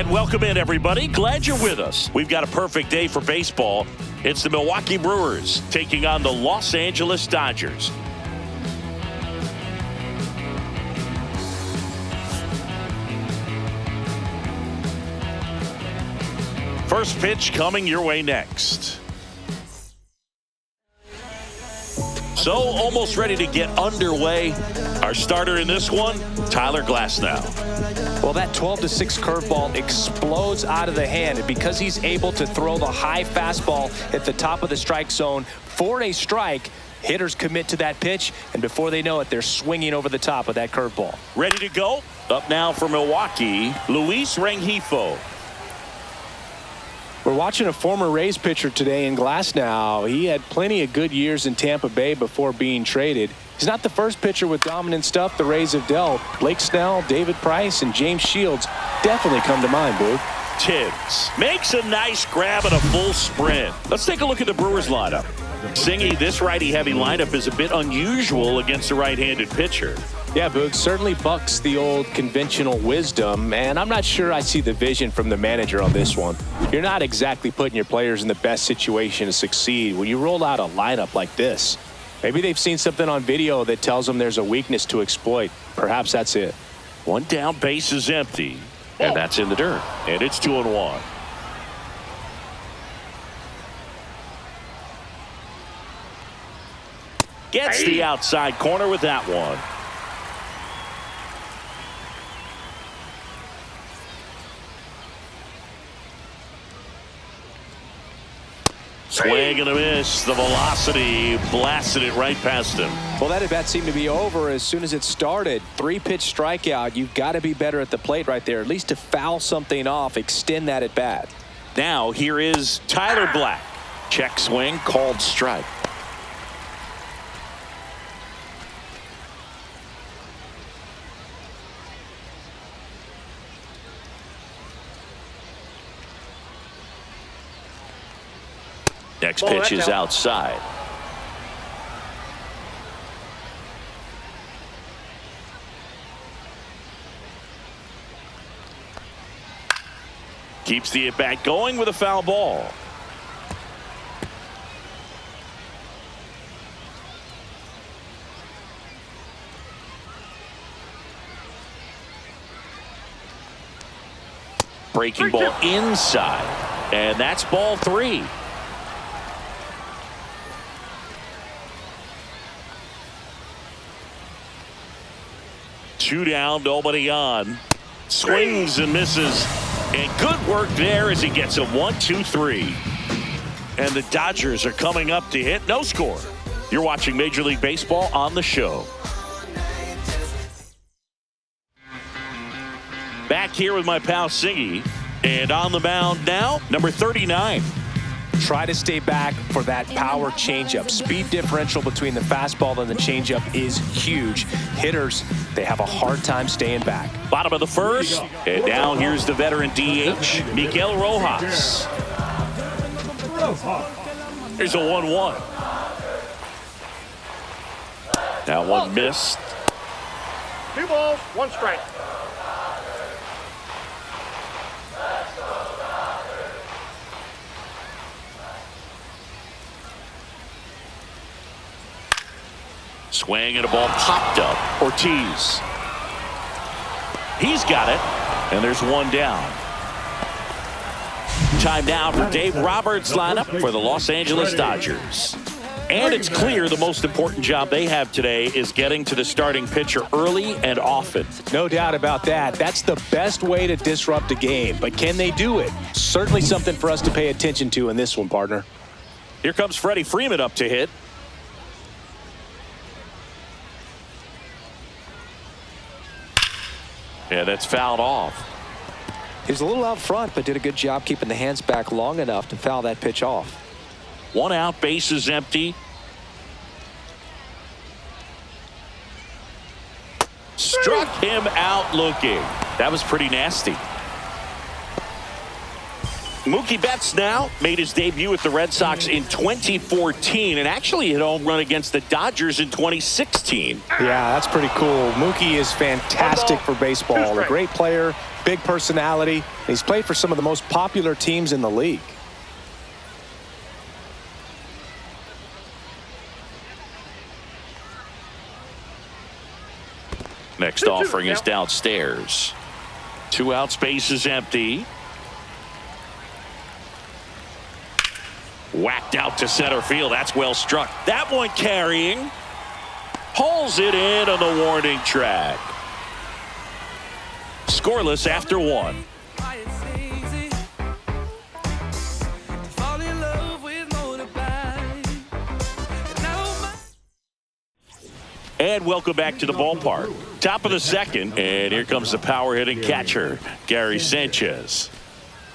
And welcome in, everybody. Glad you're with us. We've got a perfect day for baseball. It's the Milwaukee Brewers taking on the Los Angeles Dodgers. First pitch coming your way next. So, almost ready to get underway. Our starter in this one, Tyler Glasnow. Well, that 12-6 curveball explodes out of the hand, and because he's able to throw the high fastball at the top of the strike zone for a strike, hitters commit to that pitch, and before they know it, they're swinging over the top of that curveball. Ready to go? Up now for Milwaukee, Luis Rengifo. We're watching a former Rays pitcher today in Glasnow. He had plenty of good years in Tampa Bay before being traded. He's not the first pitcher with dominant stuff the Rays have dealt. Blake Snell, David Price, and James Shields definitely come to mind, Boog. Tibbs makes a nice grab and a full sprint. Let's take a look at the Brewers lineup. Singy, this righty-heavy lineup is a bit unusual against a right-handed pitcher. Yeah, Boog, certainly bucks the old conventional wisdom, and I'm not sure I see the vision from the manager on this one. You're not exactly putting your players in the best situation to succeed when you roll out a lineup like this. Maybe they've seen something on video that tells them there's a weakness to exploit. Perhaps that's it. One down, base is empty, and that's in the dirt, and it's 2-1. Gets the outside corner with that one. Swing and a miss. The velocity blasted it right past him. Well, that at-bat seemed to be over as soon as it started. 3-pitch strikeout. You've got to be better at the plate right there, at least to foul something off, extend that at-bat. Now here is Tyler Black. Check swing, called strike. Next pitch is outside. Keeps the at-bat going with a foul ball. Breaking ball inside, and that's ball 3. Two down, nobody on. Swings and misses. And good work there as he gets a 1-2-3. And the Dodgers are coming up to hit. No score. You're watching Major League Baseball on the show. Back here with my pal Singy. And on the mound now, number 39. Try to stay back for that power changeup. Speed differential between the fastball and the changeup is huge. Hitters, they have a hard time staying back. Bottom of the first, and now here's the veteran DH, Miguel Rojas. Here's a 1-1. That one missed. 2 balls, 1 strike. Swing and a ball popped up. Ortiz. He's got it. And there's 1 down. Time now for Dave Roberts' lineup for the Los Angeles Dodgers. And it's clear the most important job they have today is getting to the starting pitcher early and often. No doubt about that. That's the best way to disrupt a game. But can they do it? Certainly something for us to pay attention to in this one, partner. Here comes Freddie Freeman up to hit. Yeah, that's fouled off. He was a little out front, but did a good job keeping the hands back long enough to foul that pitch off. 1 out, base is empty. Struck him out looking. That was pretty nasty. Mookie Betts now made his debut with the Red Sox in 2014 and actually hit a home run against the Dodgers in 2016. Yeah, that's pretty cool. Mookie is fantastic for baseball. A great player, big personality. And he's played for some of the most popular teams in the league. Next offering is downstairs. 2 out, space is empty. Whacked out to center field. That's well struck. That one carrying. Hauls it in on the warning track. Scoreless after 1. And welcome back to the ballpark. Top of the second, and here comes the power hitting catcher, Gary Sanchez.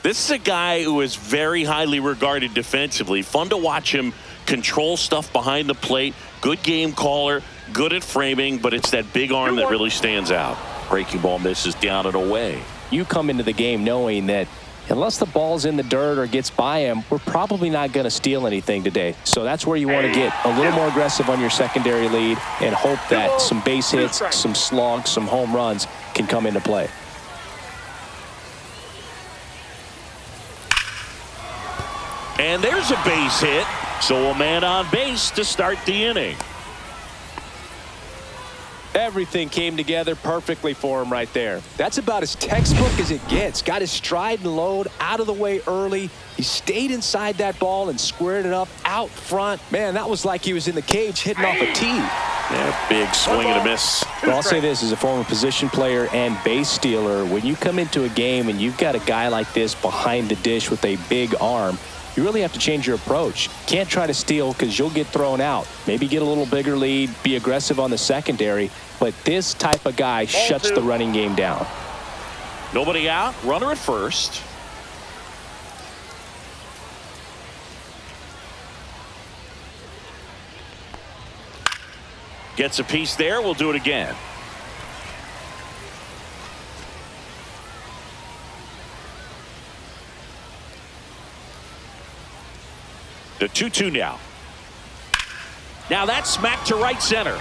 This is a guy who is very highly regarded defensively. Fun to watch him control stuff behind the plate. Good game caller, good at framing, but it's that big arm that really stands out. Breaking ball misses down and away. You come into the game knowing that unless the ball's in the dirt or gets by him, we're probably not going to steal anything today. So that's where you want to get a little more aggressive on your secondary lead and hope that some base hits, some slugs, some home runs can come into play. And there's a base hit. So a man on base to start the inning. Everything came together perfectly for him right there. That's about as textbook as it gets. Got his stride and load out of the way early. He stayed inside that ball and squared it up out front. Man, that was like he was in the cage hitting off a tee. Yeah, big swing and a miss. Well, I'll say this as a former position player and base stealer. When you come into a game and you've got a guy like this behind the dish with a big arm, you really have to change your approach. Can't try to steal because you'll get thrown out. Maybe get a little bigger lead, be aggressive on the secondary. But this type of guy shuts the running game down. Nobody out. Runner at first. Gets a piece there. We'll do it again. The 2-2 now. Now that's smacked to right center.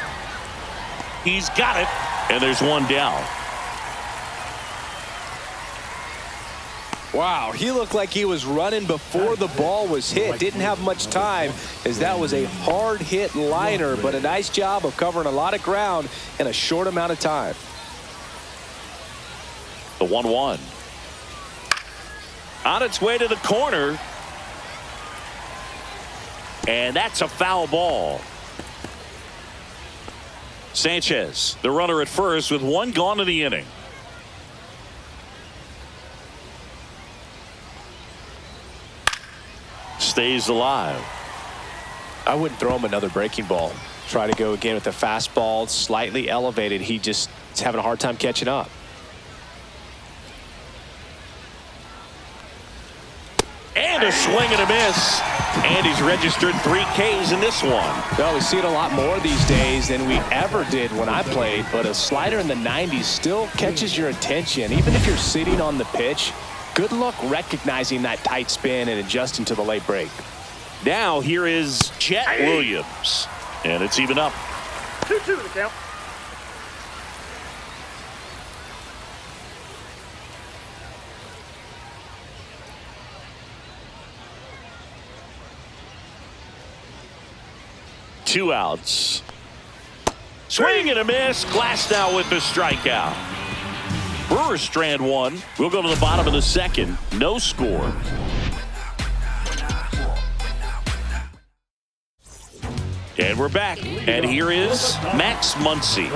He's got it, and there's one down. Wow, he looked like he was running before the ball was hit. Didn't have much time as that was a hard hit liner, but a nice job of covering a lot of ground in a short amount of time. The 1-1. On its way to the corner. And that's a foul ball. Sanchez, the runner at first with one gone in the inning. Stays alive. I wouldn't throw him another breaking ball. Try to go again with a fastball, slightly elevated. He just is having a hard time catching up. And a swing and a miss. And he's registered 3 Ks in this one. Well, we see it a lot more these days than we ever did when I played, but a slider in the 90s still catches your attention. Even if you're sitting on the pitch, good luck recognizing that tight spin and adjusting to the late break. Now here is Chet Williams. And it's even up. 2-2 the count. Two outs. Swing and a miss. Glass now with the strikeout. Brewers strand one. We'll go to the bottom of the second. No score. And we're back. And here is Max Muncy.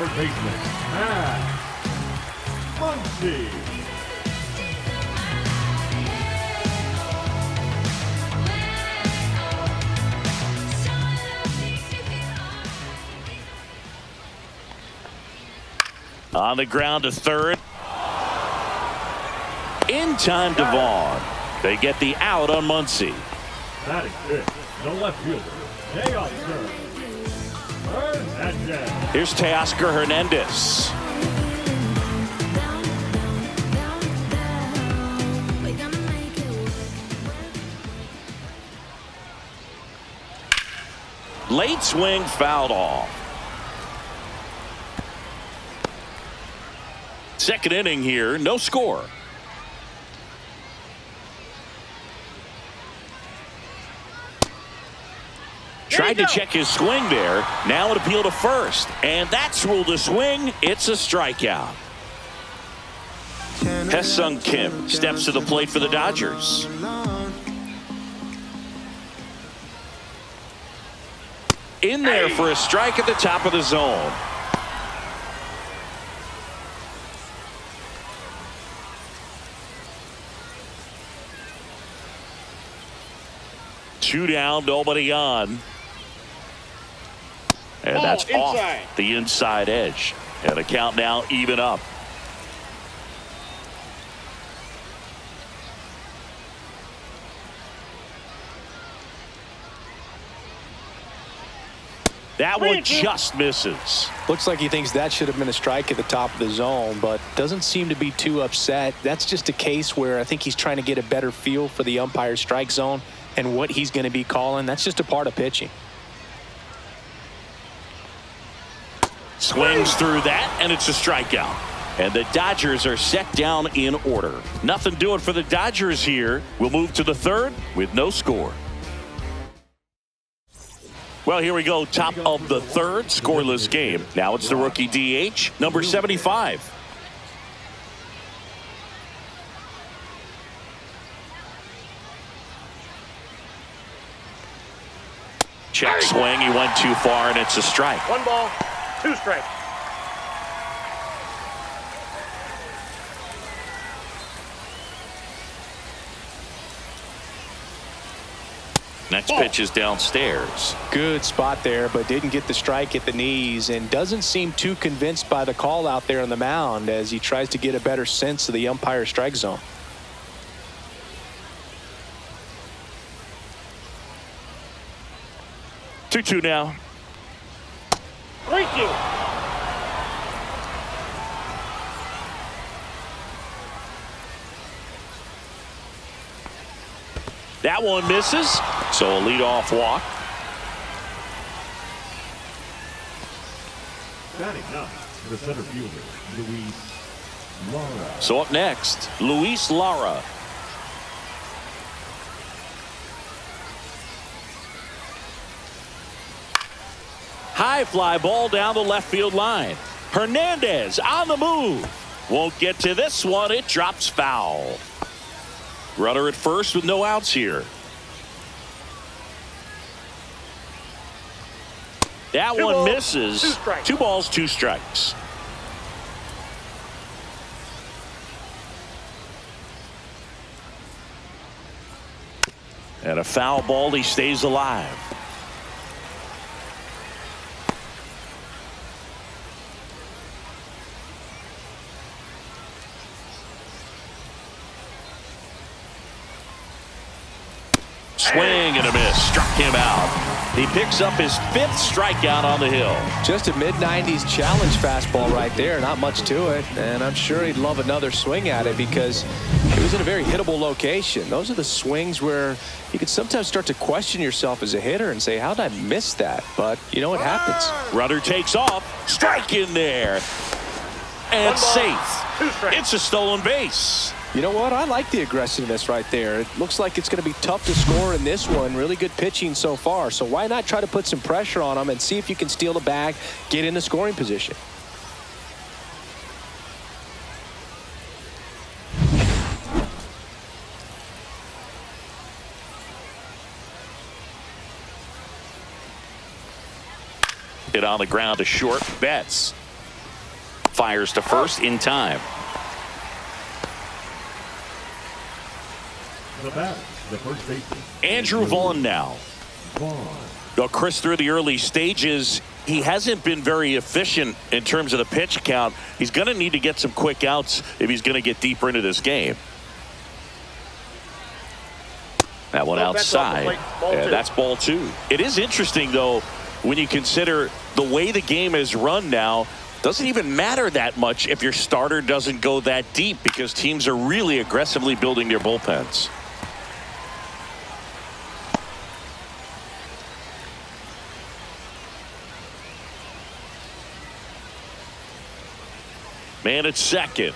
On the ground to third. In time to Vaughn. They get the out on Muncy. That is it. No left fielder. Stay off third. Here's Teoscar Hernandez. Late swing fouled off. Second inning here, no score. Tried to check his swing there. Now an appeal to first. And that's ruled a swing. It's a strikeout. Hesung Kim steps to the plate for the Dodgers. In there for a strike at the top of the zone. Two down, nobody on. And that's off the inside edge. And the count now even up. That one just misses. Looks like he thinks that should have been a strike at the top of the zone, but doesn't seem to be too upset. That's just a case where I think he's trying to get a better feel for the umpire's strike zone and what he's going to be calling. That's just a part of pitching. Swings through that, and it's a strikeout. And the Dodgers are set down in order. Nothing doing for the Dodgers here. We'll move to the third with no score. Well, here we go. Top of the third, scoreless game. Now it's the rookie DH, number 75. Check swing. He went too far, and it's a strike. 1 ball, 2 strikes. Next pitch is downstairs. Good spot there, but didn't get the strike at the knees and doesn't seem too convinced by the call out there on the mound as he tries to get a better sense of the umpire's strike zone. Two now. 3-2. That one misses, so a leadoff walk. Batting up, the center fielder, Luis Lara. So up next, Luis Lara. High fly ball down the left field line. Hernandez on the move. Won't get to this one. It drops foul. Runner at first with no outs here. That one misses. 2 balls, 2 strikes. And a foul ball. He stays alive. Swing and a miss. Struck him out. He picks up his 5th strikeout on the hill. Just a mid-90s challenge fastball right there. Not much to it. And I'm sure he'd love another swing at it because it was in a very hittable location. Those are the swings where you can sometimes start to question yourself as a hitter and say, how did I miss that? But you know what happens. Runner takes off. Strike in there. And safe. It's a stolen base. You know what? I like the aggressiveness right there. It looks like it's going to be tough to score in this one. Really good pitching so far. So why not try to put some pressure on him and see if you can steal the bag, get in the scoring position. Hit on the ground to short. Betts fires to first in time. The batter, the first baseman, Andrew Vaughn now. Vaughn. Well, Chris, through the early stages, he hasn't been very efficient in terms of the pitch count. He's going to need to get some quick outs if he's going to get deeper into this game. That one outside. Yeah, that's ball 2. It is interesting, though, when you consider the way the game is run now. Doesn't even matter that much if your starter doesn't go that deep because teams are really aggressively building their bullpens. Man at second.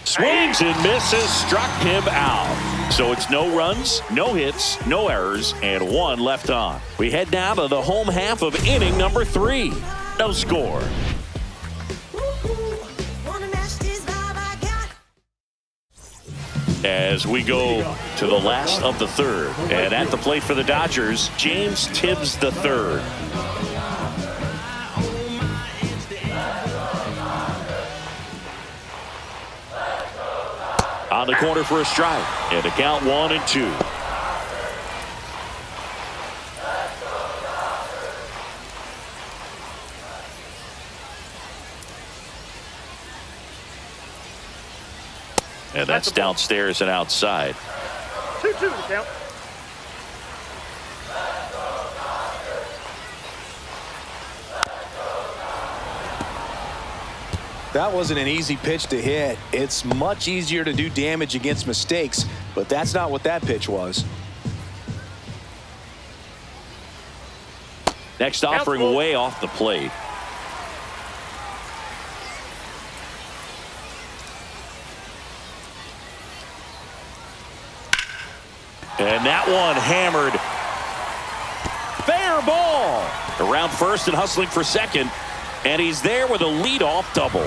Swings and misses. Struck him out. So it's no runs, no hits, no errors, and 1 left on. We head now to the home half of inning number 3. No score. As we go to the last of the 3rd. And at the plate for the Dodgers, James Tibbs III. On the corner for a strike. And a count 1-2. And that's downstairs and outside. 2-2 the count. That wasn't an easy pitch to hit. It's much easier to do damage against mistakes, but that's not what that pitch was. Next offering way off the plate. And that one hammered. Fair ball. Around first and hustling for second. And he's there with a leadoff double.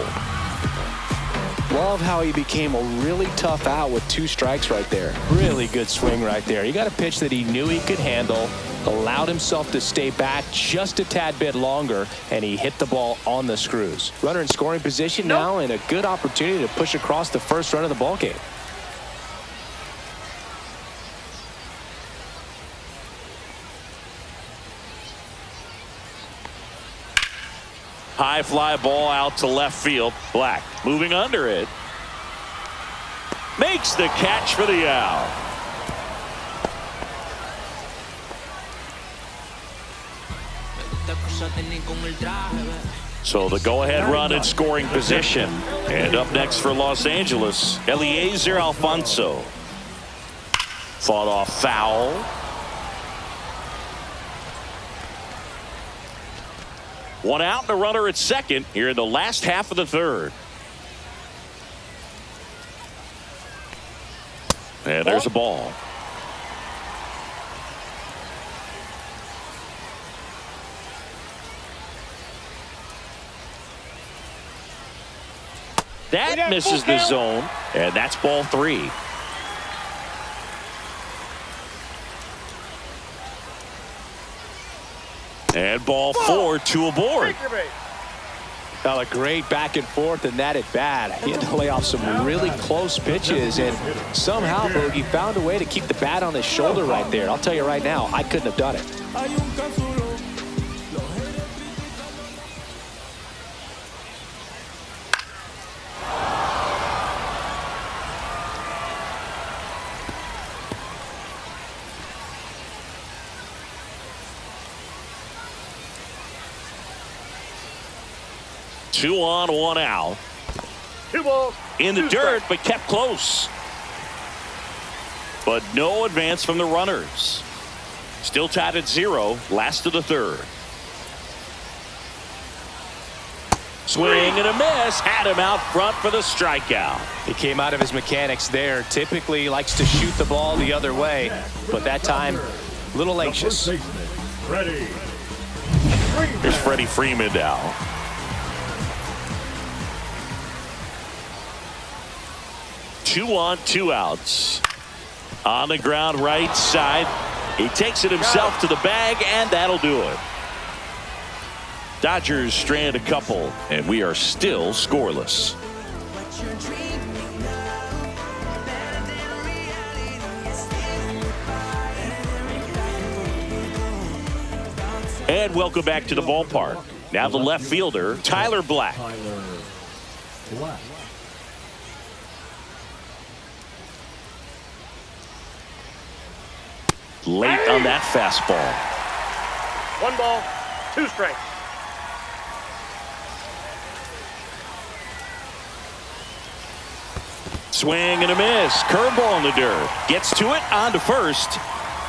Love how he became a really tough out with 2 strikes right there. Really good swing right there. He got a pitch that he knew he could handle, allowed himself to stay back just a tad bit longer, and he hit the ball on the screws. Runner in scoring position now, and a good opportunity to push across the first run of the ball game. High fly ball out to left field. Black moving under it. Makes the catch for the out. So the go-ahead run in scoring position. And up next for Los Angeles, Eliezer Alfonso. Fought off foul. One out and a runner at second here in the last half of the 3rd. And there's a ball. That misses the zone, and that's ball 3. And ball 4, 2 aboard. Now a great back and forth in that at bat. He had to lay off some really close pitches, and somehow Boogie found a way to keep the bat on his shoulder right there. I'll tell you right now, I couldn't have done it. 2 on, 1 out. 2 balls. In the 2 dirt, strikes. but kept close. But no advance from the runners. Still tied at 0, last of the 3rd. Swing and a miss. Had him out front for the strikeout. He came out of his mechanics there. Typically likes to shoot the ball the other way, but that time a little anxious. Ready. Here's Freddie Freeman now. Two on, 2 outs. On the ground right side. He takes it himself to the bag, and that'll do it. Dodgers strand a couple, and we are still scoreless. And welcome back to the ballpark. Now the left fielder, Tyler Black. Tyler Black. Late on that fastball. 1 ball, 2 strikes. Swing and a miss. Curveball in the dirt. Gets to it, on to first.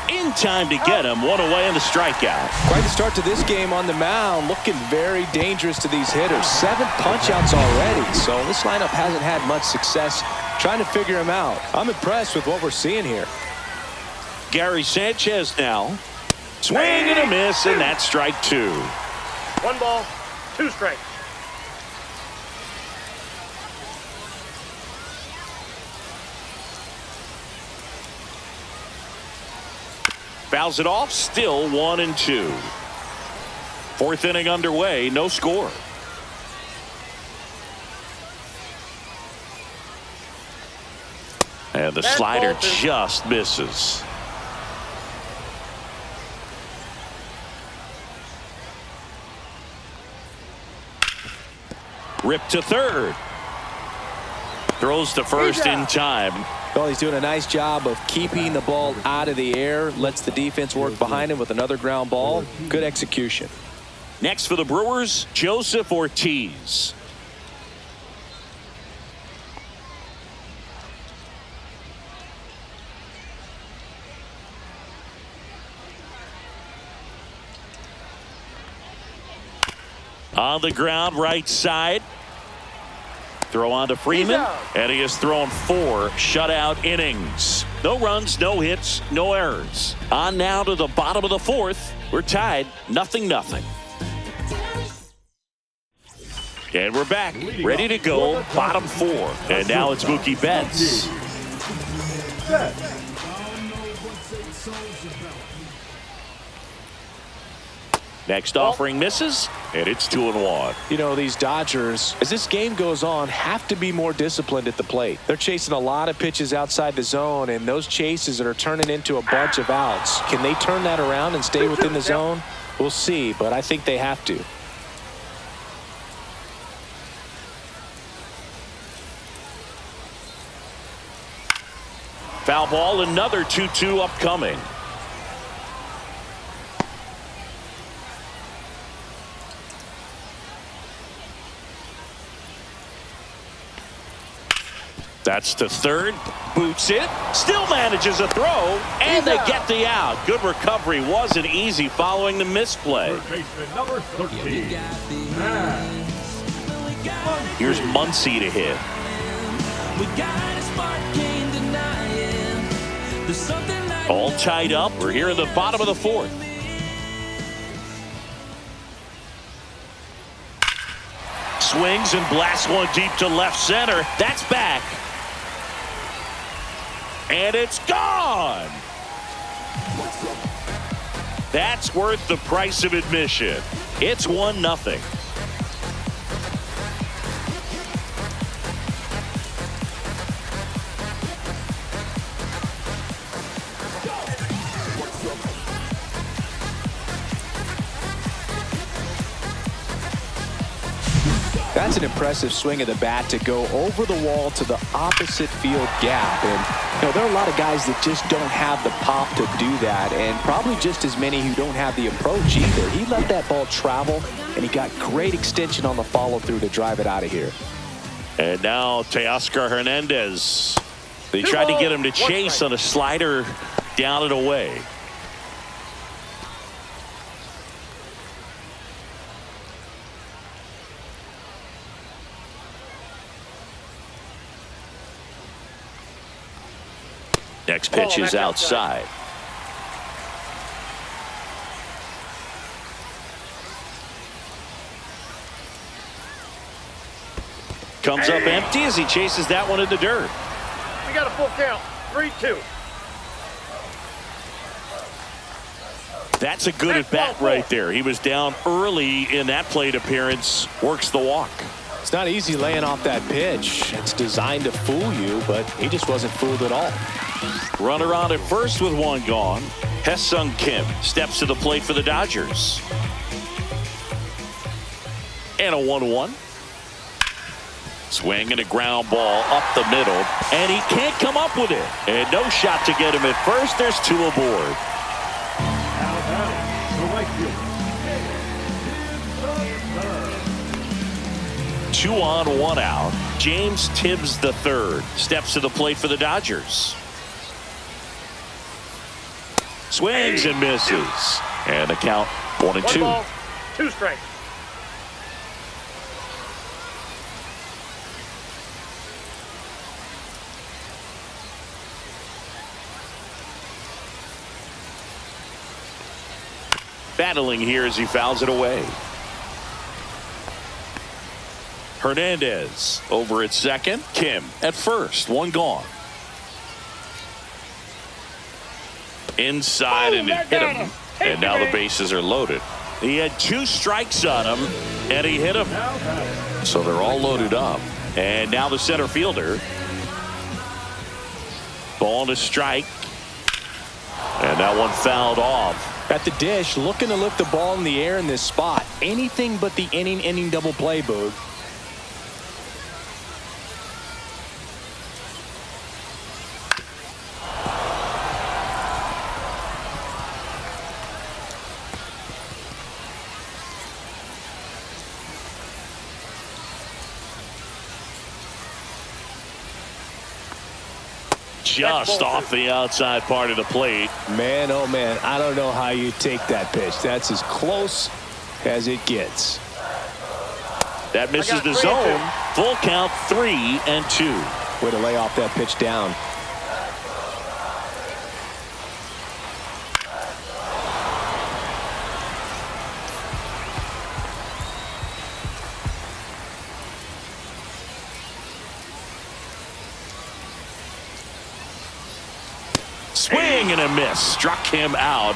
in time to get him. One away in the strikeout. Quite the start to this game on the mound. Looking very dangerous to these hitters. 7 punch-outs already. So this lineup hasn't had much success trying to figure him out. I'm impressed with what we're seeing here. Gary Sanchez now. Swing and a miss, and that's strike 2. 1 ball, 2 strikes. Fouls it off, still 1-2. 4th inning underway, no score. And the slider just misses. Ripped to third. Throws to first in time. Well, he's doing a nice job of keeping the ball out of the air. Lets the defense work behind him with another ground ball. Good execution. Next for the Brewers, Joseph Ortiz. On the ground, right side. Throw on to Freeman, and he has thrown 4 shutout innings. No runs, no hits, no errors. On now to the bottom of the 4th. We're tied, 0-0. And we're back, ready to go, bottom 4. And now it's Mookie Betts. Next offering misses, and it's 2-1. You know, these Dodgers, as this game goes on, have to be more disciplined at the plate. They're chasing a lot of pitches outside the zone, and those chases that are turning into a bunch of outs. Can they turn that around and stay within the zone? We'll see, but I think they have to. Foul ball, another 2-2 upcoming. That's to third. Boots it. Still manages a throw. And they get the out. Good recovery. Wasn't easy following the misplay. Number 13. Here's Muncy to hit. All tied up. We're here in the bottom of the 4th. Swings and blasts one deep to left center. That's back. And it's gone. That's worth the price of admission. It's 1-0. That's an impressive swing of the bat to go over the wall to the opposite field gap. And you know, there are a lot of guys that just don't have the pop to do that, and probably just as many who don't have the approach either. He let that ball travel, and he got great extension on the follow-through to drive it out of here. And now Teoscar Hernandez. They tried to get him to chase on a slider down and away. Next pitch is outside. Comes up empty as he chases that one in the dirt. We got a full count. 3-2. That's a good at bat right there. He was down early in that plate appearance. Works the walk. It's not easy laying off that pitch. It's designed to fool you, but he just wasn't fooled at all. Runner on at first with one gone. Hesung Kim steps to the plate for the Dodgers. And a 1-1. Swing and a ground ball up the middle. And he can't come up with it. And no shot to get him at first. There's 2 aboard. The right fielder. 2 on, 1 out. James Tibbs III steps to the plate for the Dodgers. Swings and misses. And the count 1-2. 1 ball, 2 strikes. Battling here as he fouls it away. Hernandez over at second. Kim at first. 1 gone. Inside and it hit him. And now the bases are loaded. He had 2 strikes on him and he hit him. So they're all loaded up. And now the center fielder. Ball to strike. And that one fouled off. At the dish, looking to lift the ball in the air in this spot. Anything but the inning double play, Boog. Just off the outside part of the plate. Man, oh man, I don't know how you take that pitch. That's as close as it gets. That misses the zone. Full count, 3-2. Way to lay off that pitch down. Swing and a miss. Struck him out.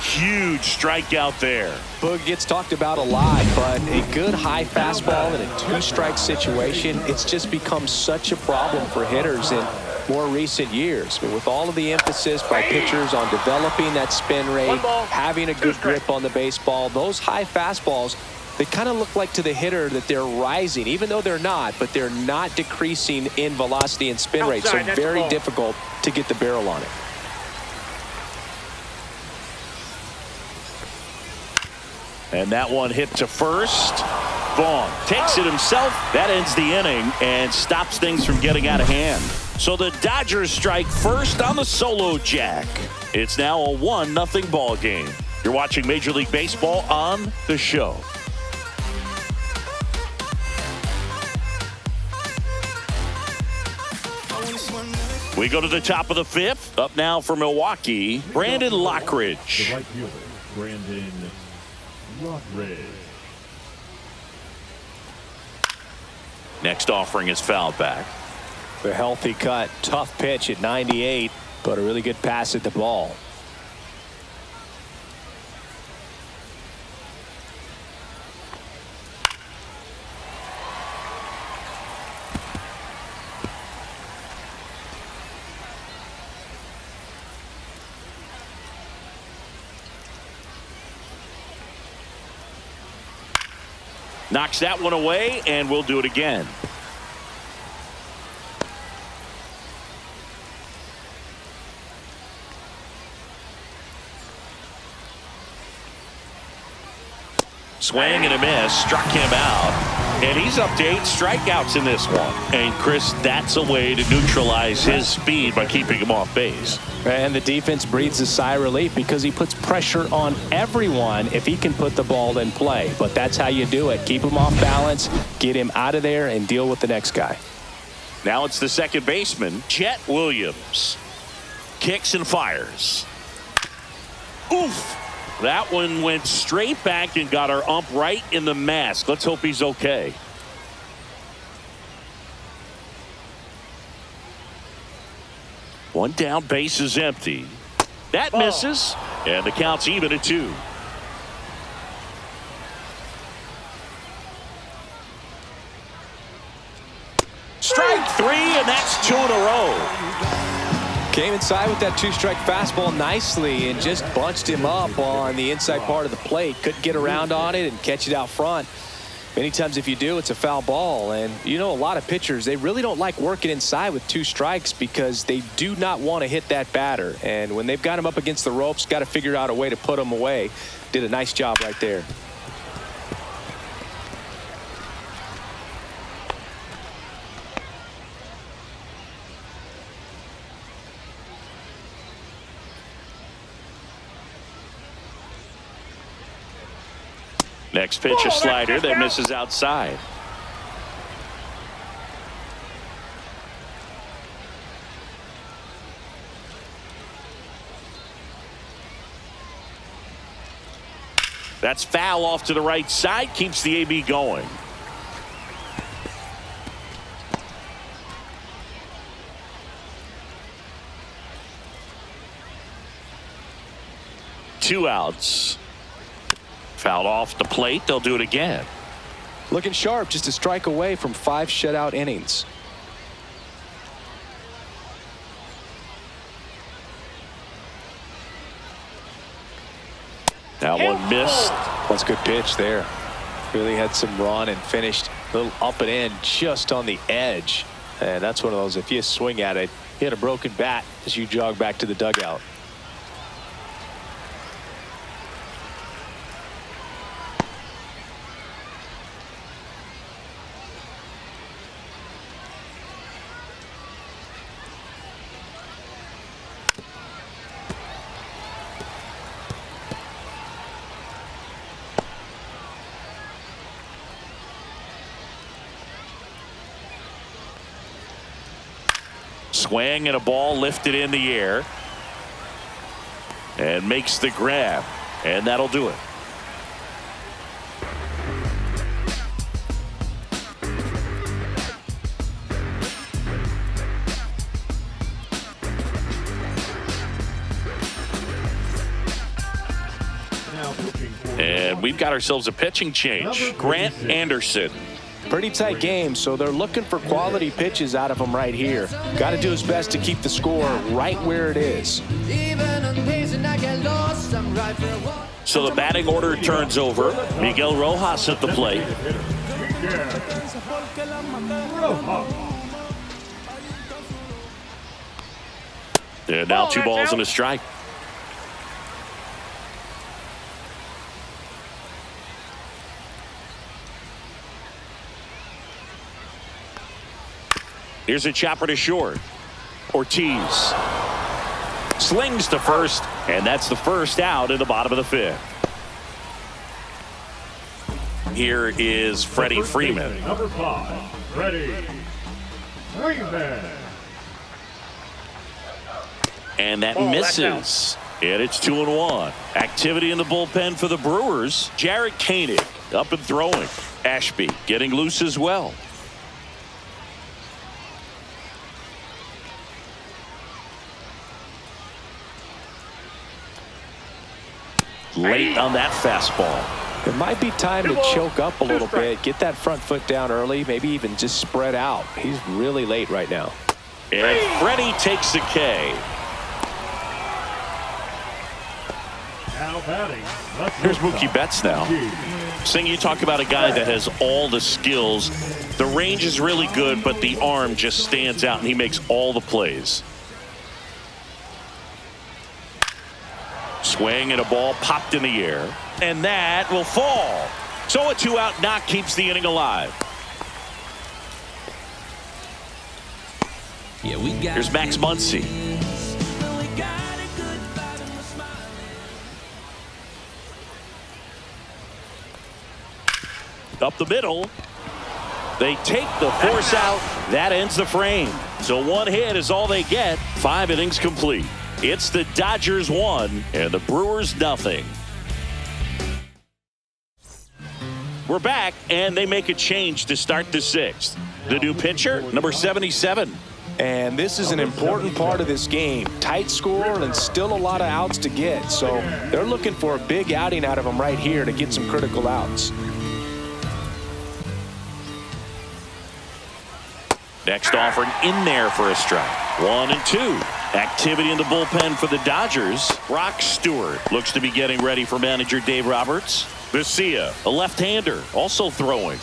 Huge strikeout there. Boog gets talked about a lot, but a good high fastball in a 2-strike situation, it's just become such a problem for hitters in more recent years. I mean, with all of the emphasis by pitchers on developing that spin rate, having a good grip on the baseball, those high fastballs, they kind of look like to the hitter that they're rising, even though they're not, but they're not decreasing in velocity and spin rate. So very difficult to get the barrel on it. And that one hit to first. Vaughn takes it himself. That ends the inning and stops things from getting out of hand. So the Dodgers strike first on the solo jack. It's now a 1-0 ball game. You're watching Major League Baseball on The Show. We go to the top of the 5th. Up now for Milwaukee, Brandon Lockridge. The right fielder, Brandon Lockridge. Next offering is fouled back. The healthy cut, tough pitch at 98, but a really good pass at the ball. Knocks that one away, and we'll do it again. Swing and a miss, struck him out. And he's up to 8 strikeouts in this one. And Chris, that's a way to neutralize his speed by keeping him off base. And the defense breathes a sigh of relief because he puts pressure on everyone if he can put the ball in play. But that's how you do it. Keep him off balance, get him out of there, and deal with the next guy. Now it's the second baseman, Chet Williams. Kicks and fires. Oof. That one went straight back and got our ump right in the mask. Let's hope he's okay. One down, base is empty. That misses, and the count's even at 2. Strike 3, and that's 2 in a row. Came inside with that 2-strike fastball nicely and just bunched him up on the inside part of the plate. Couldn't get around on it and catch it out front. Many times if you do, it's a foul ball. And you know, a lot of pitchers, they really don't like working inside with 2 strikes because they do not want to hit that batter. And when they've got him up against the ropes, got to figure out a way to put him away. Did a nice job right there. Next pitch, a slider that misses outside. That's foul off to the right side. Keeps the AB going. Two outs. Fouled off the plate. They'll do it again. Looking sharp, just a strike away from 5 shutout innings. That one missed. That's a good pitch there. Really had some run and finished a little up and in just on the edge. And that's one of those, if you swing at it, hit a broken bat as you jog back to the dugout. Swing and a ball lifted in the air. And makes the grab. And that'll do it. And we've got ourselves a pitching change. Grant Anderson. Pretty tight game, so they're looking for quality pitches out of him right here. Got to do his best to keep the score right where it is. So the batting order turns over. Miguel Rojas at the plate. And now 2 balls and a strike. Here's a chopper to short. Ortiz slings to first, and that's the first out in the bottom of the 5th. Here is Freddie Freeman. Number 5, Freddie Freeman. And that misses. And it's 2-1. Activity in the bullpen for the Brewers. Jarrett Koenig up and throwing. Ashby getting loose as well. Late on that fastball. It might be time to choke up a little bit, get that front foot down early, maybe even just spread out. He's really late right now. And Freddie takes the K. Now batting. Here's Mookie Betts now. Sing, you talk about a guy that has all the skills. The range is really good, but the arm just stands out, and he makes all the plays. Swing and a ball popped in the air, and that will fall. So a 2-out knock keeps the inning alive. Here's Max Muncy. Up the middle. They take the force out. That ends the frame. So 1 hit is all they get. 5 innings complete. It's the Dodgers 1 and the Brewers nothing. We're back, and they make a change to start the 6th. The new pitcher, number 77. And this is an important part of this game. Tight score and still a lot of outs to get. So they're looking for a big outing out of him right here to get some critical outs. Next offering in there for a strike. 1 and 2. Activity in the bullpen for the Dodgers. Brock Stewart looks to be getting ready for manager Dave Roberts. Vesia, a left-hander, also throwing.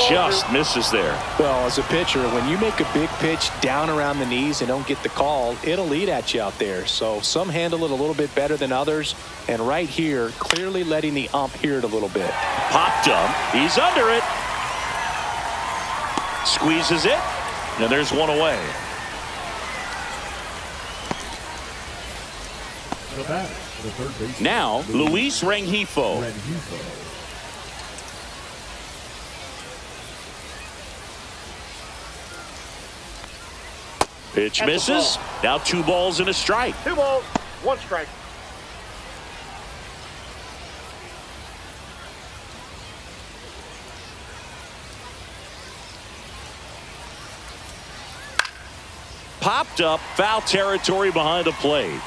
Just misses there. Well, as a pitcher, when you make a big pitch down around the knees and don't get the call, it'll eat at you out there. So some handle it a little bit better than others. And right here, clearly letting the ump hear it a little bit. Popped up. He's under it. Squeezes it. And there's 1 away. The batter, the third baseman. Now, Luis Rengifo. Pitch misses. Now 2 balls and a strike. 2 balls, 1 strike. Popped up, foul territory behind the plate.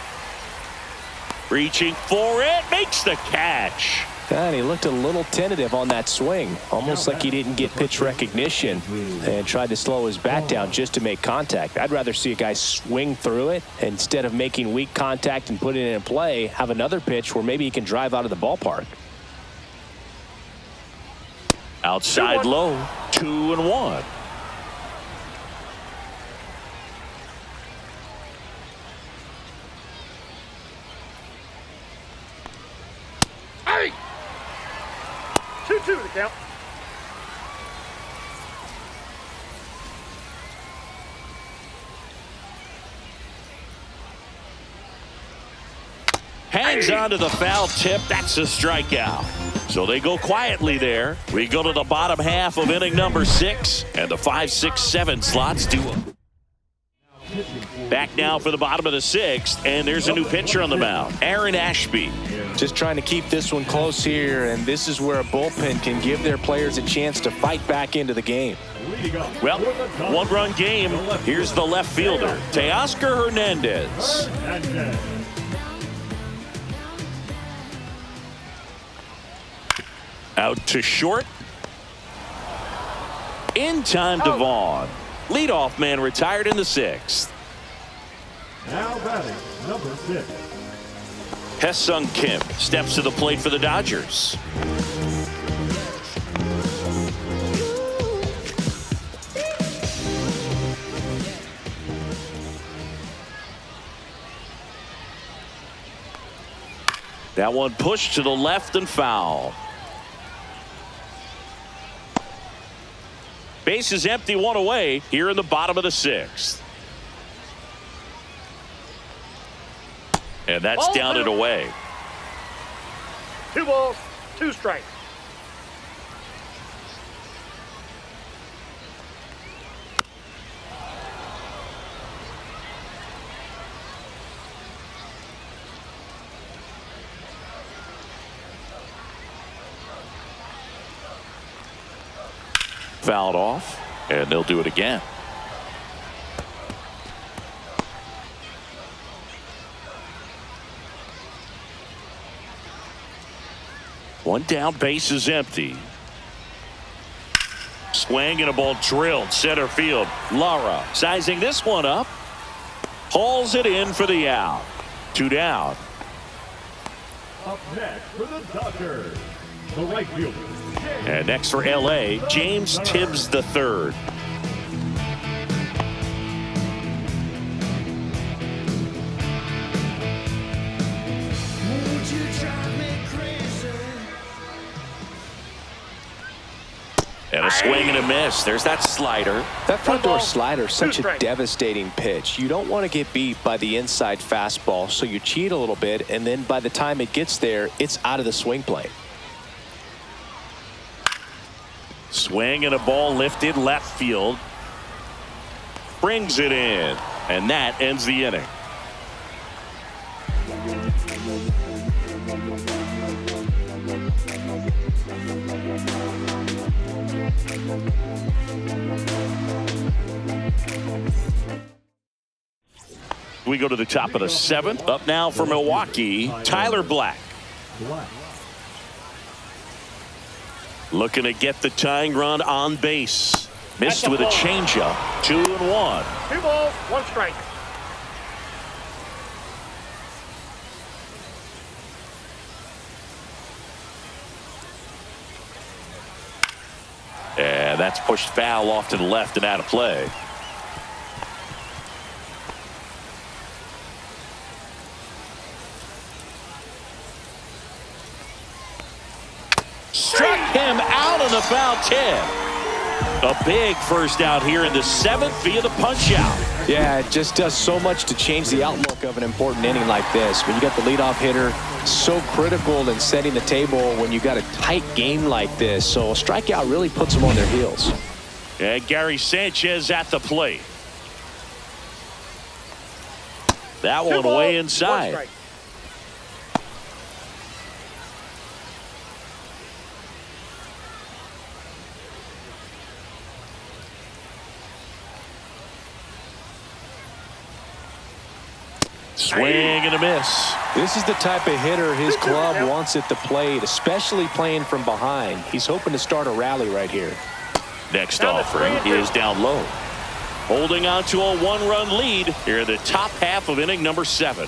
Reaching for it, makes the catch. And he looked a little tentative on that swing, almost like he didn't get pitch recognition and tried to slow his bat down just to make contact. I'd rather see a guy swing through it instead of making weak contact and putting it in play, have another pitch where maybe he can drive out of the ballpark. Outside low, 2-1. Hey! 2-2 the count. Hangs on to the foul tip. That's a strikeout. So they go quietly there. We go to the bottom half of inning number 6, and the 5, 6, 7 slots do them. Back now for the bottom of the 6th, and there's a new pitcher on the mound, Aaron Ashby. Just trying to keep this one close here, and this is where a bullpen can give their players a chance to fight back into the game. Well, 1-run game. Here's the left fielder, Teoscar Hernandez. Out to short. In time to Vaughn. Leadoff man retired in the 6th. Now batting, number 6. Hesung Kim steps to the plate for the Dodgers. That one pushed to the left and foul. Base is empty, 1 away here in the bottom of the 6th. And that's down and away. 2 balls, 2 strikes. Fouled off, and they'll do it again. One down, base is empty. Swing and a ball drilled center field. Lara sizing this one up. Hauls it in for the out. 2 down. Up next for the Dodgers, the right fielder. And next for LA, James Tibbs III. And a swing and a miss. There's that slider. That front door slider is such a devastating pitch. You don't want to get beat by the inside fastball, so you cheat a little bit, and then by the time it gets there, it's out of the swing plane. Swing and a ball lifted left field. Brings it in. And that ends the inning. We go to the top of the 7th. Up now for Milwaukee, Tyler Black. Looking to get the tying run on base. Missed with a changeup. 2-1. 2 balls, 1 strike. And that's pushed foul off to the left and out of play. Struck him out on the foul tip. A big first out here in the 7th via the punch out. Yeah, it just does so much to change the outlook of an important inning like this. When you got the leadoff hitter, so critical in setting the table when you got a tight game like this. So a strikeout really puts them on their heels. And Gary Sanchez at the plate. That one way inside. 1 strike. Swing and a miss. This is the type of hitter his club wants at the plate, especially playing from behind. He's hoping to start a rally right here. Next offering is down low. Holding on to a 1-run lead here in the top half of inning number 7.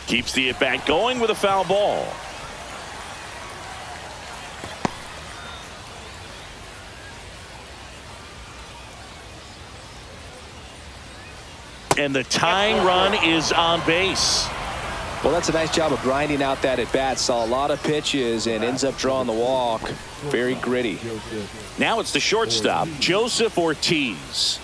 Keeps the at-bat going with a foul ball. And the tying run is on base. Well, that's a nice job of grinding out that at-bat. Saw a lot of pitches and ends up drawing the walk. Very gritty. Now it's the shortstop, Joseph Ortiz.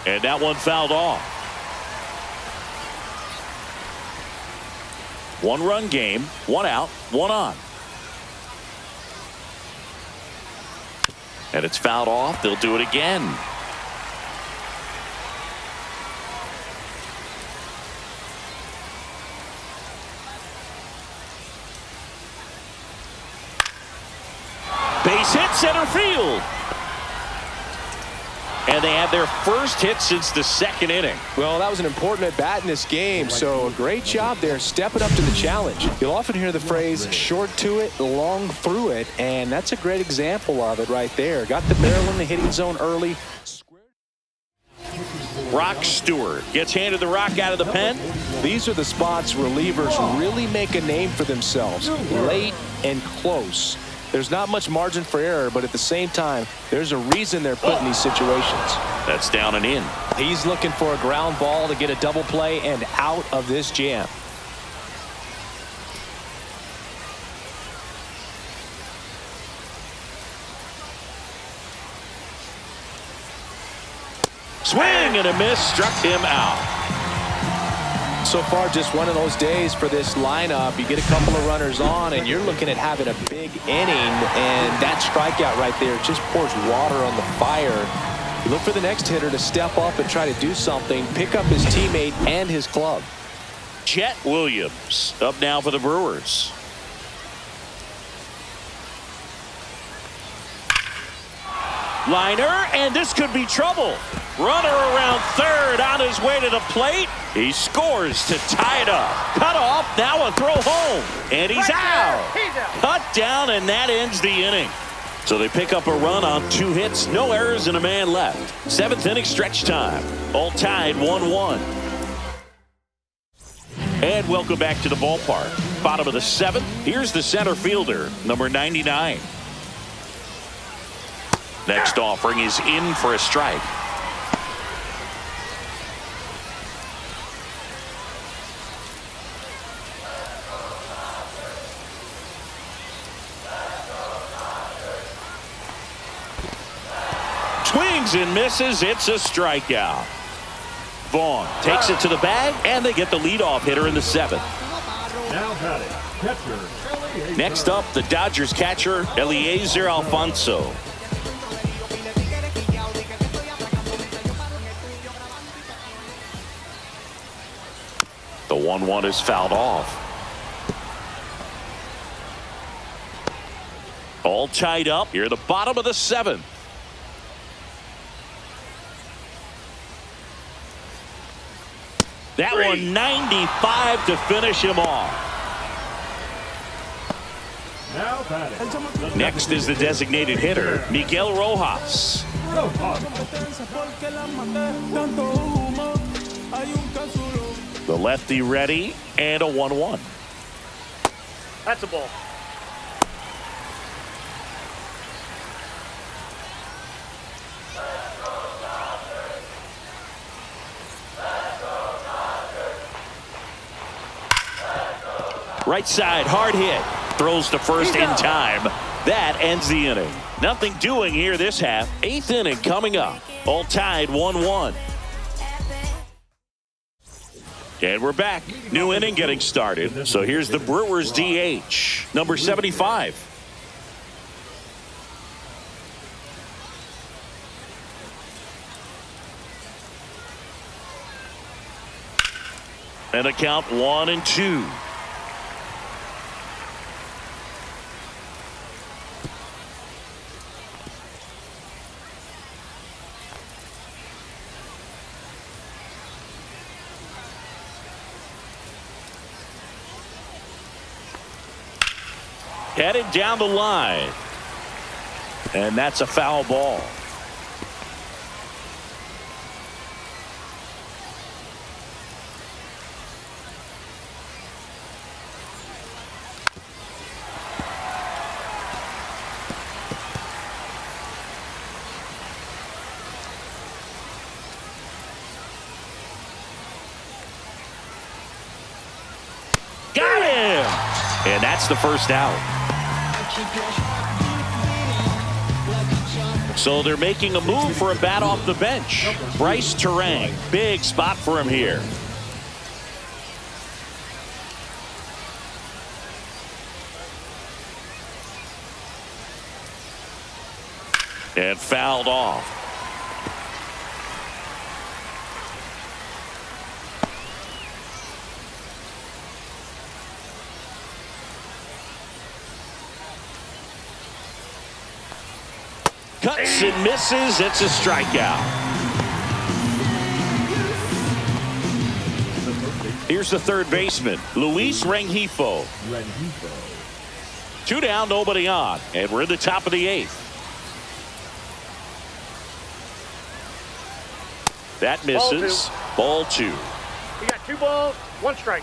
And that one fouled off. 1-run game, 1 out, 1 on. And it's fouled off. They'll do it again. Base hit center field. And they had their first hit since the 2nd inning. Well, that was an important at-bat in this game, so a great job there stepping up to the challenge. You'll often hear the phrase short to it, long through it, and that's a great example of it right there. Got the barrel in the hitting zone early. Brock Stewart gets handed the rock out of the pen. These are the spots relievers really make a name for themselves, late and close. There's not much margin for error, but at the same time, there's a reason they're put in these situations. That's down and in. He's looking for a ground ball to get a double play and out of this jam. Swing and a miss, struck him out. So far, just one of those days for this lineup. You get a couple of runners on, and you're looking at having a big inning, and that strikeout right there just pours water on the fire. You look for the next hitter to step up and try to do something, pick up his teammate and his club. Chet Williams up now for the Brewers. Liner, and this could be trouble. Runner around third on his way to the plate. He scores to tie it up. Cut off, now a throw home. And he's out. Cut down, and that ends the inning. So they pick up a run on 2 hits, no errors, and a man left. 7th inning stretch time. All tied 1-1. And welcome back to the ballpark. Bottom of the 7th. Here's the center fielder, number 99. Next offering is in for a strike. Swings and misses. It's a strikeout. Vaughn takes it to the bag, and they get the leadoff hitter in the 7th. Now batting, catcher. Next up, the Dodgers catcher, Eliezer Alfonso. The 1-1 is fouled off. All tied up here at the bottom of the 7th. That one 95 to finish him off. Now batting. Next is the designated hitter, Miguel Rojas. The lefty ready, and a 1-1. That's a ball. Right side, hard hit. Throws to first in time. That ends the inning. Nothing doing here this half. 8th inning coming up. All tied 1-1. And we're back. New inning getting started. So here's the Brewers DH, number 75. And a count 1-2. Headed down the line. And that's a foul ball. Got him! And that's the first out. So they're making a move for a bat off the bench. Bryce Terang, big spot for him here. And fouled off. Cuts and misses. It's a strikeout. Here's the third baseman, Luis Rengifo. 2 down, nobody on. And we're in the top of the 8th. That misses. Ball 2. You got 2 balls, 1 strike.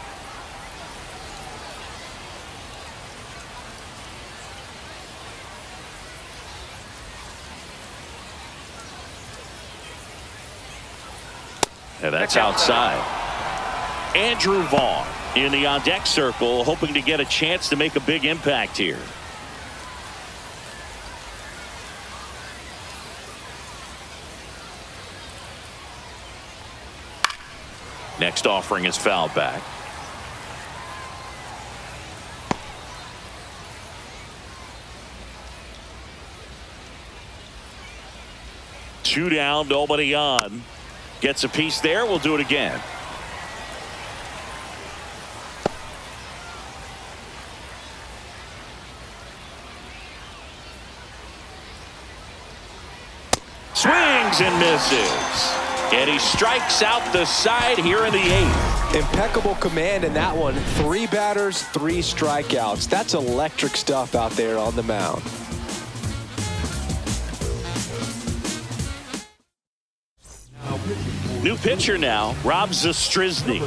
And that's outside. Andrew Vaughn in the on-deck circle, hoping to get a chance to make a big impact here. Next offering is fouled back. Two down, nobody on. Gets a piece there. We'll do it again. Swings and misses. And he strikes out the side here in the 8th. Impeccable command in that one. 3 batters, 3 strikeouts. That's electric stuff out there on the mound. New pitcher now, Rob Zastryzny.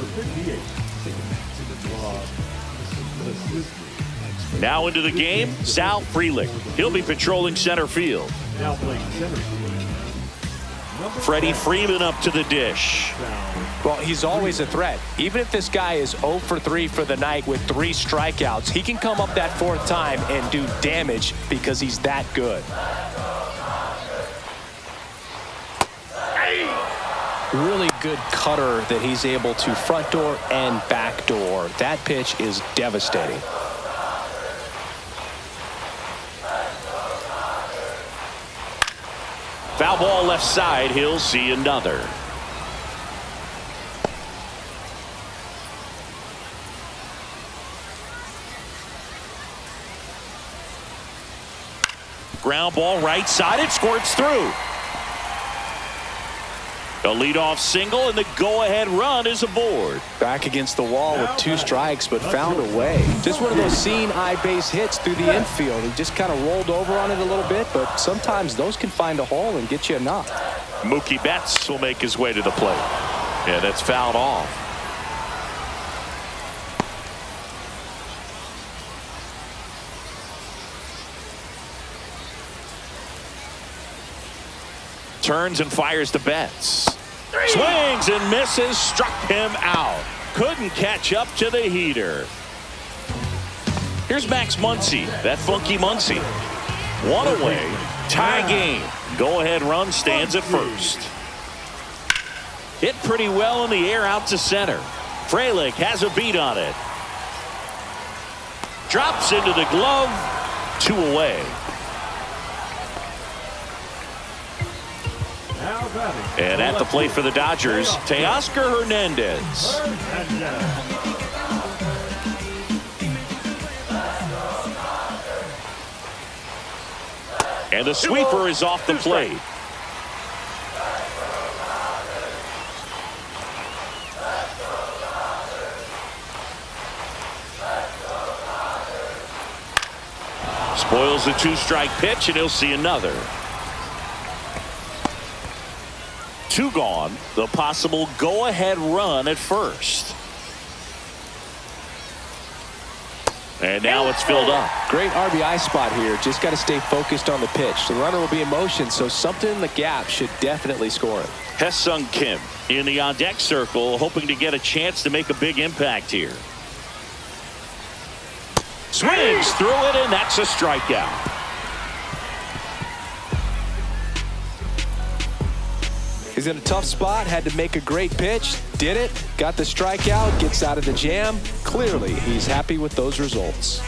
Now into the game, Sal Frelick. He'll be patrolling center field. Freddie Freeman up to the dish. Well, he's always a threat. Even if this guy is 0 for 3 for the night with 3 strikeouts, he can come up that 4th time and do damage because he's that good. Really good cutter that he's able to front door and back door. That pitch is devastating. Foul ball left side. He'll see another. Ground ball right side. It squirts through. A leadoff single, and the go-ahead run is aboard. Back against the wall with 2 strikes, but found a way. Just one of those seeing eye base hits through the infield. He just kind of rolled over on it a little bit, but sometimes those can find a hole and get you a knock. Mookie Betts will make his way to the plate. And it's fouled off. Turns and fires to Betts. Swings and misses. Struck him out. Couldn't catch up to the heater. Here's Max Muncy. That funky Muncy. One away. Tie game. Go-ahead run stands at first. Hit pretty well in the air out to center. Frelick has a beat on it. Drops into the glove. 2 away. And at the plate for the Dodgers, Teoscar Hernandez. And the sweeper is off the plate. Spoils the 2-strike pitch, and he'll see another. 2 gone. The possible go-ahead run at first. And now it's filled up. Great RBI spot here. Just got to stay focused on the pitch. The runner will be in motion, so something in the gap should definitely score it. Hye-Sung Kim in the on-deck circle, hoping to get a chance to make a big impact here. Swings through it, and that's a strikeout. He's in a tough spot, had to make a great pitch, did it, got the strikeout, gets out of the jam. Clearly, he's happy with those results.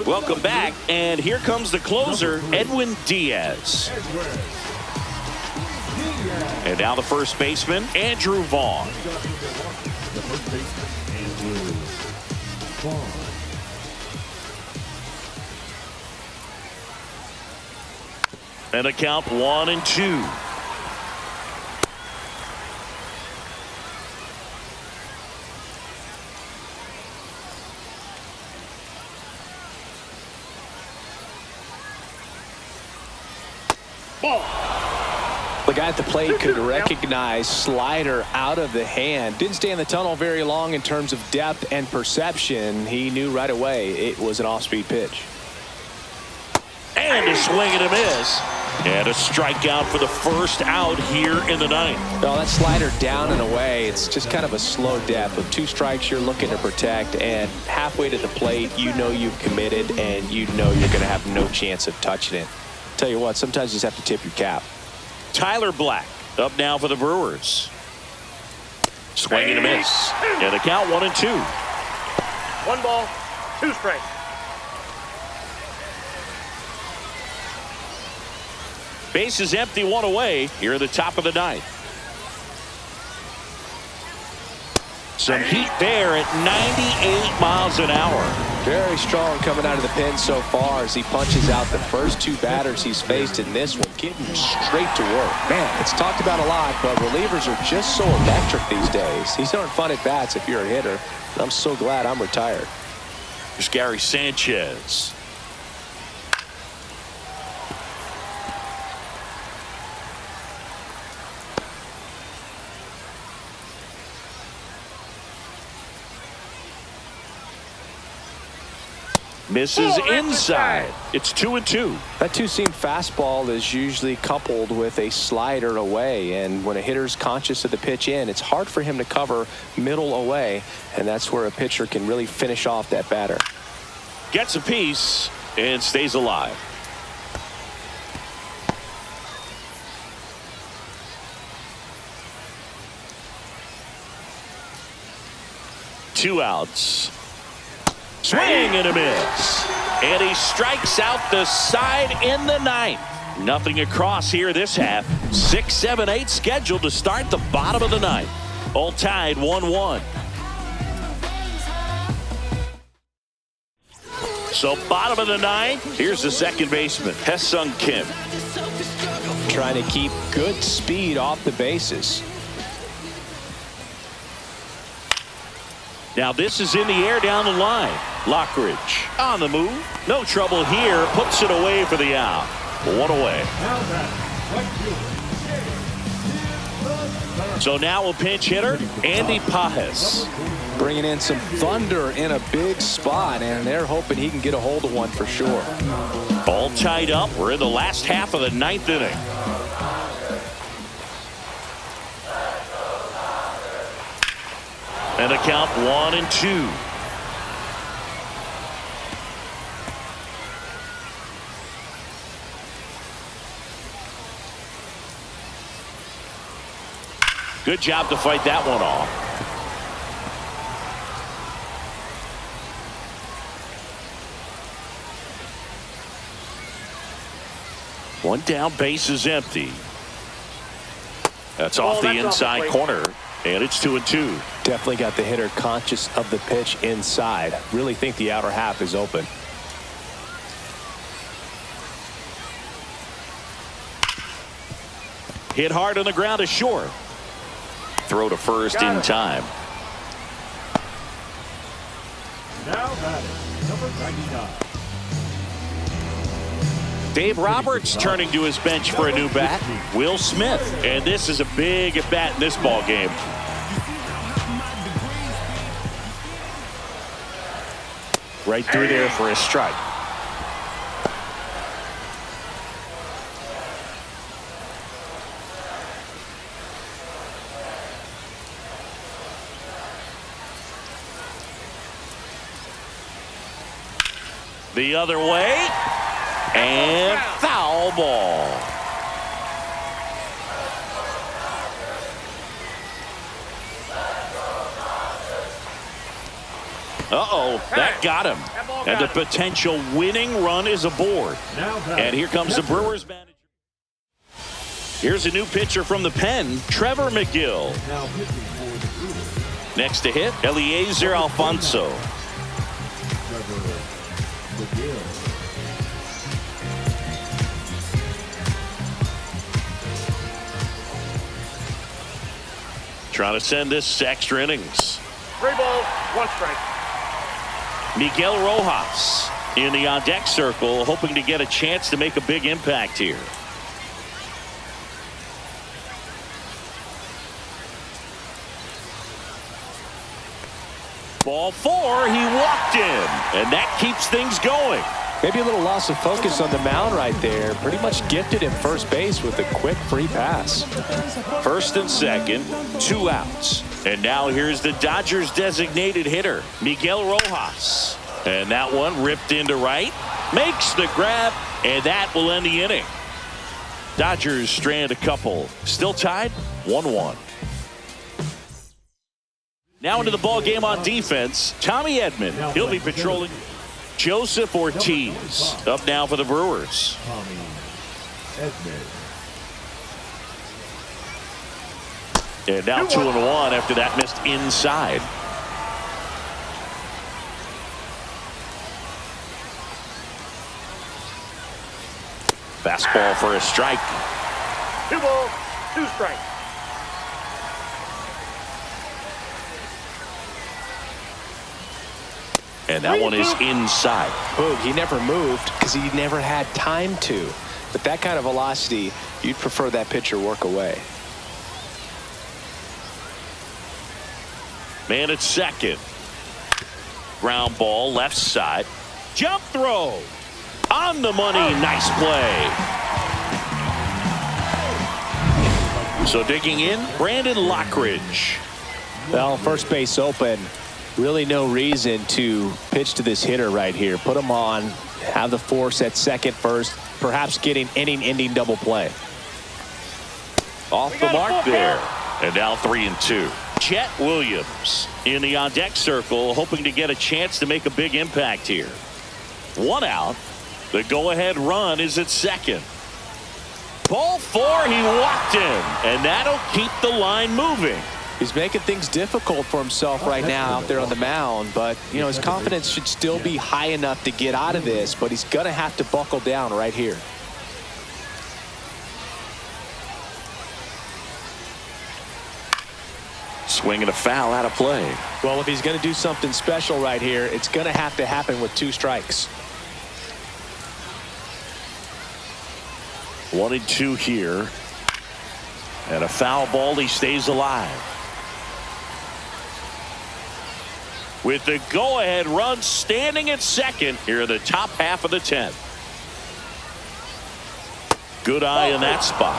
Welcome back, and here comes the closer, Edwin Diaz. And now the first baseman, Andrew Vaughn. The first baseman, Andrew Vaughn. And a count 1-2. The guy at the plate could recognize slider out of the hand. Didn't stay in the tunnel very long in terms of depth and perception. He knew right away it was an off-speed pitch. And a swing and a miss. And a strikeout for the first out here in the ninth. Well, that slider down and away, it's just kind of a slow death. With 2 strikes, you're looking to protect, and halfway to the plate, you know you've committed, and you know you're going to have no chance of touching it. Tell you what, sometimes you just have to tip your cap. Tyler Black up now for the Brewers. Swing and a miss. And a count 1-2. 1 ball, 2 strikes. Base is empty, 1 away here at the top of the ninth. Some heat there at 98 miles an hour. Very strong coming out of the pen so far as he punches out the first 2 batters he's faced in this one, getting straight to work. Man, it's talked about a lot, but relievers are just so electric these days. These aren't fun at bats if you're a hitter. And I'm so glad I'm retired. Here's Gary Sanchez. Misses inside. It's 2-2. That 2-seam fastball is usually coupled with a slider away, and when a hitter's conscious of the pitch in, it's hard for him to cover middle away, and that's where a pitcher can really finish off that batter. Gets a piece and stays alive. Two outs. Swing and a miss. And he strikes out the side in the ninth. Nothing across here this half. 6, 7, 8 scheduled to start the bottom of the ninth. All tied 1-1. So bottom of the ninth. Here's the second baseman, Hye-Sung Kim. Trying to keep good speed off the bases. Now this is in the air down the line. Lockridge on the move. No trouble here. Puts it away for the out. 1 away. So now a pinch hitter, Andy Pajes. Bringing in some thunder in a big spot, and they're hoping he can get a hold of one for sure. All tied up. We're in the last half of the ninth inning. And a count 1-2. Good job to fight that one off. One down, base is empty. That's off the inside corner, and it's 2-2. Definitely got the hitter conscious of the pitch inside. Really think the outer half is open. Hit hard on the ground is short. Throw to first in time. Now batting, number 99. Dave Roberts turning to his bench for a new bat. Will Smith. And this is a big at bat in this ball game. Right through there for a strike. The other way. And foul ball. Uh-oh, that got him. And the potential winning run is aboard. And here comes the Brewers manager. Here's a new pitcher from the pen, Trevor McGill. Now pitching for the Brewers, Next to hit, Eliezer Alfonso. Trevor McGill. Trying to send this to extra innings. 3 balls, 1 strike. Miguel Rojas in the on-deck circle, hoping to get a chance to make a big impact here. Ball 4, he walked in, and that keeps things going. Maybe a little loss of focus on the mound right there. Pretty much gifted him first base with a quick free pass. First and second, 2 outs. And now here's the Dodgers designated hitter, Miguel Rojas. And that one ripped into right, makes the grab, and that will end the inning. Dodgers strand a couple. Still tied, 1-1. Now into the ball game on defense, Tommy Edman. He'll be patrolling. Joseph Ortiz up now for the Brewers. Tommy Edman. And now 2-1 after that missed inside. Fastball for a strike. 2 balls, 2 strikes. And that one is inside. Boog, he never moved because he never had time to. But that kind of velocity, you'd prefer that pitcher work away. Man at second. Ground ball left side. Jump throw. On the money. Nice play. So digging in, Brandon Lockridge. Well, first base open. Really no reason to pitch to this hitter right here. Put him on, have the force at second first, perhaps getting inning-ending double play. Off the mark there. And now 3-2. Chet Williams in the on-deck circle, hoping to get a chance to make a big impact here. 1 out. The go-ahead run is at second. Ball 4, he walked in, and that'll keep the line moving. He's making things difficult for himself right now out there on the mound, but you know his confidence should still be high enough to get out of this, but he's gonna have to buckle down right here. Swinging a foul out of play. Well, if he's going to do something special right here, it's going to have to happen with 2 strikes. 1-2 here. And a foul ball, he stays alive. with the go-ahead run standing at second here in the top half of the 10th. Good eye in that spot.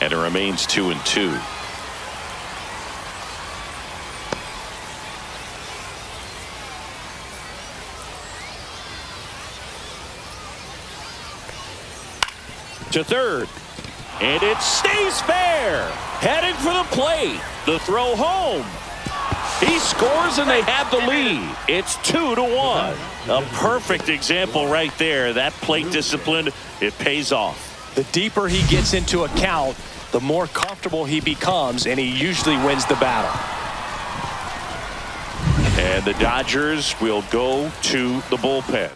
And it remains 2-2. To third, and it stays fair. Headed for the plate. The throw home. He scores and they have the lead. It's 2-1. A perfect example right there. That plate discipline, it pays off. The deeper he gets into a count, the more comfortable he becomes, and he usually wins the battle. And the Dodgers will go to the bullpen.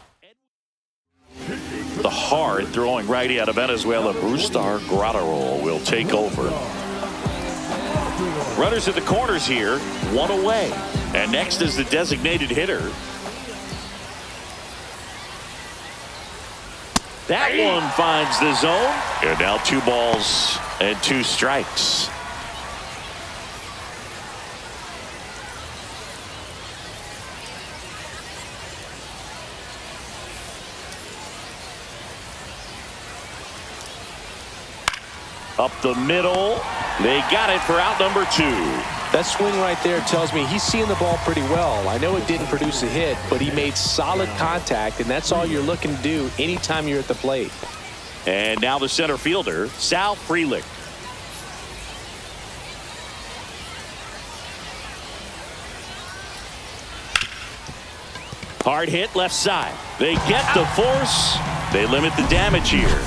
The hard throwing righty out of Venezuela, Brustar Graterol, will take over. Runners at the corners here, one away. And next is the designated hitter. That one finds the zone. And now 2 balls and 2 strikes. Up the middle. They got it for out number 2. That swing right there tells me he's seeing the ball pretty well. I know it didn't produce a hit, but he made solid contact, and that's all you're looking to do anytime you're at the plate. And now the center fielder, Sal Frelick. Hard hit left side. They get the force. They limit the damage here.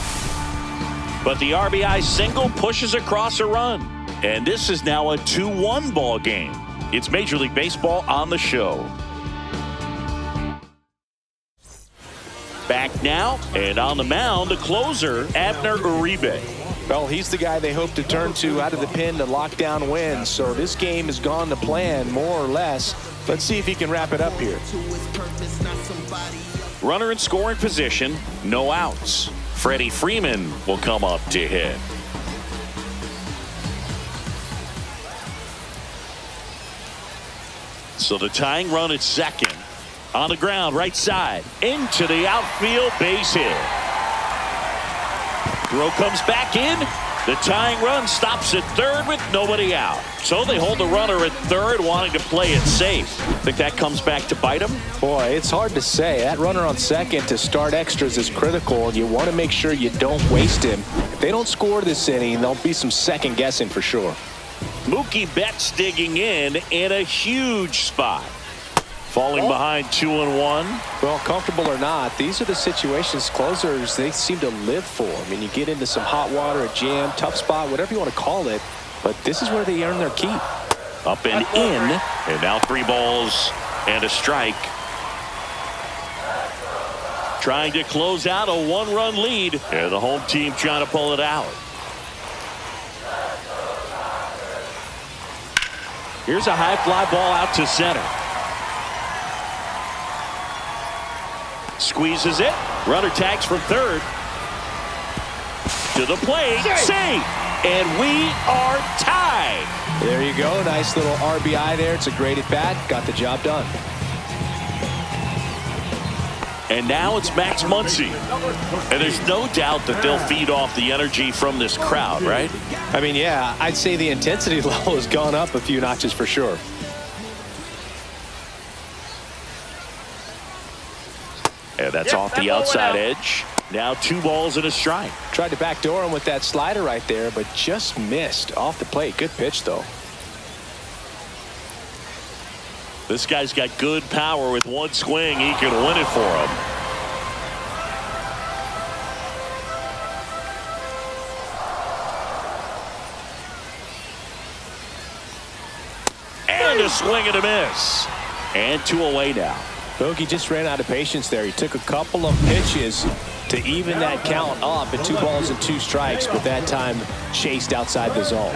But the RBI single pushes across a run. And this is now a 2-1 ball game. It's Major League Baseball on the show. Back now, and on the mound, the closer, Abner Uribe. Well, he's the guy they hope to turn to out of the pen to lock down wins. So this game has gone to plan, more or less. Let's see if he can wrap it up here. Runner in scoring position, no outs. Freddie Freeman will come up to hit. So the tying run at second. On the ground, right side. Into the outfield, base hit. Throw comes back in. The tying run stops at third with nobody out. So they hold the runner at third, wanting to play it safe. Think that comes back to bite them? Boy, it's hard to say. That runner on second to start extras is critical, and you want to make sure you don't waste him. If they don't score this inning, there'll be some second guessing for sure. Mookie Betts digging in a huge spot. Falling behind 2-1. Well, comfortable or not, these are the situations closers they seem to live for. I mean, you get into some hot water, a jam, tough spot, whatever you want to call it, but this is where they earn their keep. Up and in, and now 3 balls and a strike. Trying to close out a 1-run lead, and the home team trying to pull it out. Here's a high fly ball out to center. Squeezes it. Runner tags from third. To the plate. Safe. And we are tied. There you go. Nice little RBI there. It's a great at bat. Got the job done. And now it's Max Muncy. And there's no doubt that they'll feed off the energy from this crowd, right? I mean, yeah, I'd say the intensity level has gone up a few notches for sure. And that's off the outside edge. Now 2 balls and a strike. Tried to backdoor him with that slider right there, but just missed off the plate. Good pitch, though. This guy's got good power. With one swing, he can win it for him. And a swing and a miss. And 2 away now. Bogey just ran out of patience there. He took a couple of pitches to even that count up at 2 balls and 2 strikes, but that time chased outside the zone.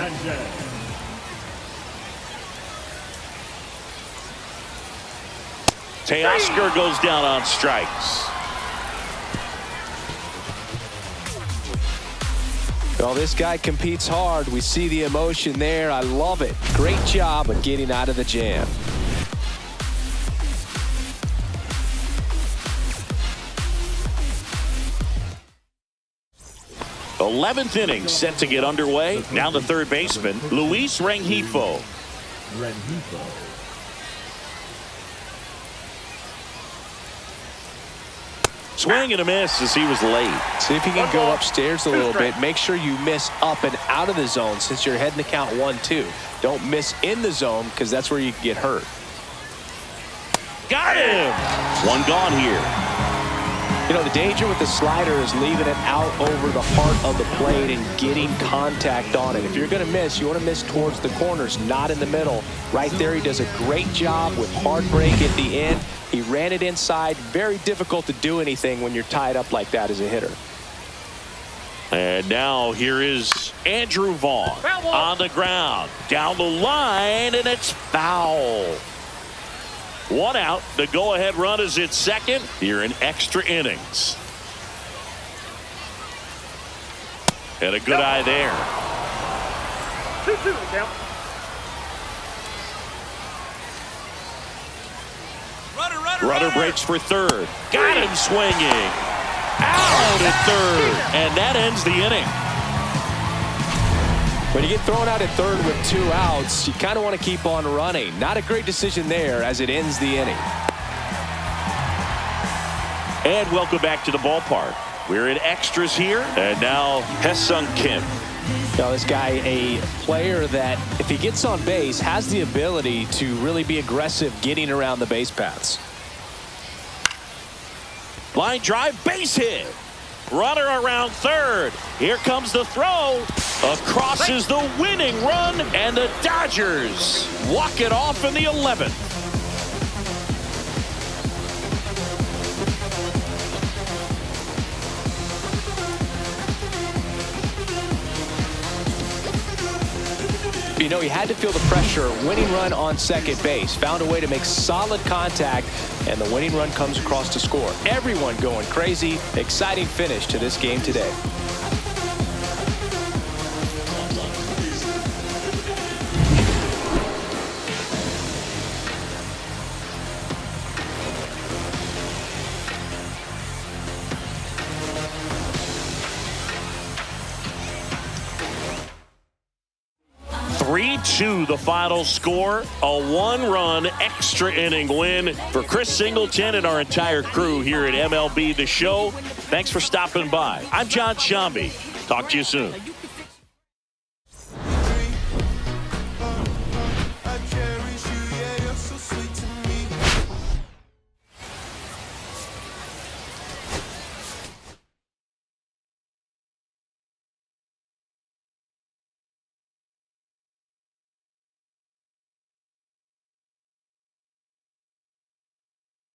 Teoscar goes down on strikes. Well, this guy competes hard. We see the emotion there. I love it. Great job of getting out of the jam. 11th inning set to get underway. Now the third baseman, Luis Rengifo. Swing and a miss as he was late. See if you can go upstairs a little bit. Make sure you miss up and out of the zone since you're heading to count 1-2. Don't miss in the zone because that's where you can get hurt. Got him. One gone here. You know, the danger with the slider is leaving it out over the heart of the plate and getting contact on it. If you're going to miss, you want to miss towards the corners, not in the middle. Right there, he does a great job with hard break at the end. He ran it inside. Very difficult to do anything when you're tied up like that as a hitter. And now here is Andrew Vaughn on the ground. Down the line, and it's foul. One out. The go-ahead run is at second here in extra innings. And a good eye there. 2-2 the count. Runner breaks for third. Got him swinging. Out at third. And that ends the inning. When you get thrown out at third with 2 outs, you kind of want to keep on running. Not a great decision there as it ends the inning. And welcome back to the ballpark. We're in extras here. And now Hesung Kim. Now this guy, a player that if he gets on base has the ability to really be aggressive getting around the base paths. Line drive, base hit. Runner around third. Here comes the throw. Across is the winning run, and the Dodgers walk it off in the 11th. You know, he had to feel the pressure. Winning run on second base. Found a way to make solid contact, and the winning run comes across to score. Everyone going crazy. Exciting finish to this game today. The final score, a 1-run extra inning win for Chris Singleton and our entire crew here at MLB The Show. Thanks for stopping by. I'm John Shambi. Talk to you soon.